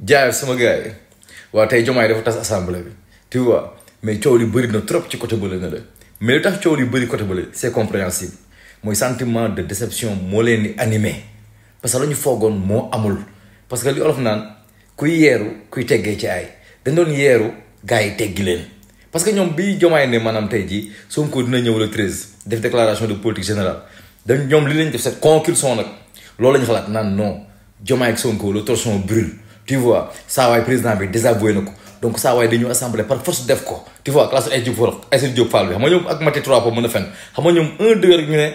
jaay sama gars yi waaw tey Diomaye dafa tas assemblée bi tu vois mais coow li bëri na trop ci côté bële na la mais lu tax coow li bëri côté bële c'est compréhensible mooy sentiment de déception moo leen di animé parce que la ñu foogoon moo amul parce que li olof naan kuy yeeru kuy teggee ci ay dañ doon yeeru gars yi teggi leen parce que ñoom bi Diomaye ne maanaam tey jii Sonko dina ñëw le 13 def déclaration de politique générale dañ ñoom li lañ def cette conclusion nag loolu la ñu xalaat naan non Diomaye ak Sonko le torchon brûle tu vois saa waay président bi désavoué na ko donc saa waay dañu assemblée par force def ko tu vois classe ay Diop Fall bi xam nga ñoom ak Mati 3 pour mën a fen xam nga ñoom 1-2 rek ñu ne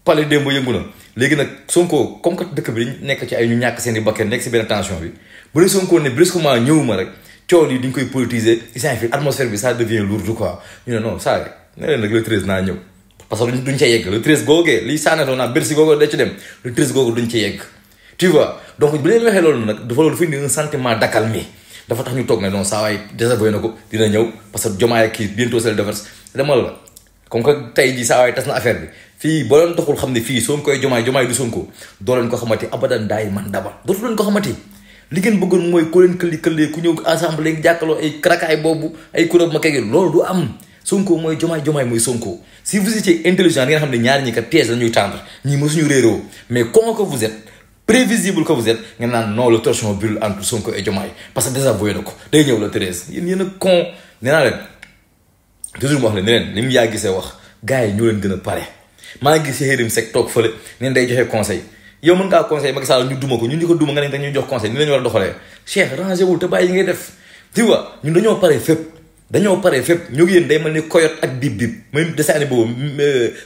palais démb yëngu na léegi nag Sonko comme que dëkk bi dañ nekk ci ay ñu ñàkk seen i bakkan nekk si benn tension bi bu dee Sonko ne brusquement ñëwuma rek coow yi dañ koy politiser isant fi atmosphère bi ça devient lourd quoi ñu ne non saa ne leen nag le 13 naa ñëw parce que duñ ca yegg le 13 googee liy saanatoo naa Bercy googoo da ci dem le 13 googu duñ ca yegg tu vois donc bu leen waxee loolu nag dafa loolu dafa indi un sentiment d'accalmie dafa tax ñu toog ne non saa waay désavoué na ko dina ñëw parce que Diomaye kii bientôt c'est le déverse demal la comme que tey jii saa waay tas na affaire bi fii boo leen taxul xam ne fii soo koy Diomaye du Sonko doo leen ko xamati abadan daay man daba dootu leen ko xamati li ngeen bëggoon mooy ku leen këllee ku ñëw assemblée ngi jàkkaloo ay krakaay boobu ay kuréel ma kege loolu du am Sonko mooy Diomaye mooy Sonko si vous étiez intelligent ngeen xam ne ñaari ñi kat piège la ñuy tendre ñii mosuñu réeroo mais comment que vous êtes prévisible que vous êtes ngeen naan non le torchon brûle entre Sonko et Diomaye parce que désavoué na ko day ñëw le 13 yéen a con nee naa leen toujours mu wax leen ne leen li mu yaa gisee wax gars yi ñoo leen gën a pare maa ngi gis Yérim Seck toog fële neen day joxe conseil yow mën ngaa conseil Macky Sall ñu duma ko ñun ñu ko duma nga ne dañuy jox conseil ni la ñu war a doxalee Cheikh rangé wul te bàyyi yi ngay def tu vois ñun dañoo pare fépp ñu ngi yéen day mel ni Coyote ak Bip Bip même dessin animé boobu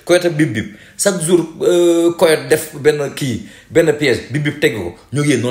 Coyote ak Bip Bip chaque jour Coyote def benn piège Bip Bip tegg ko ñu ngi yéen noonu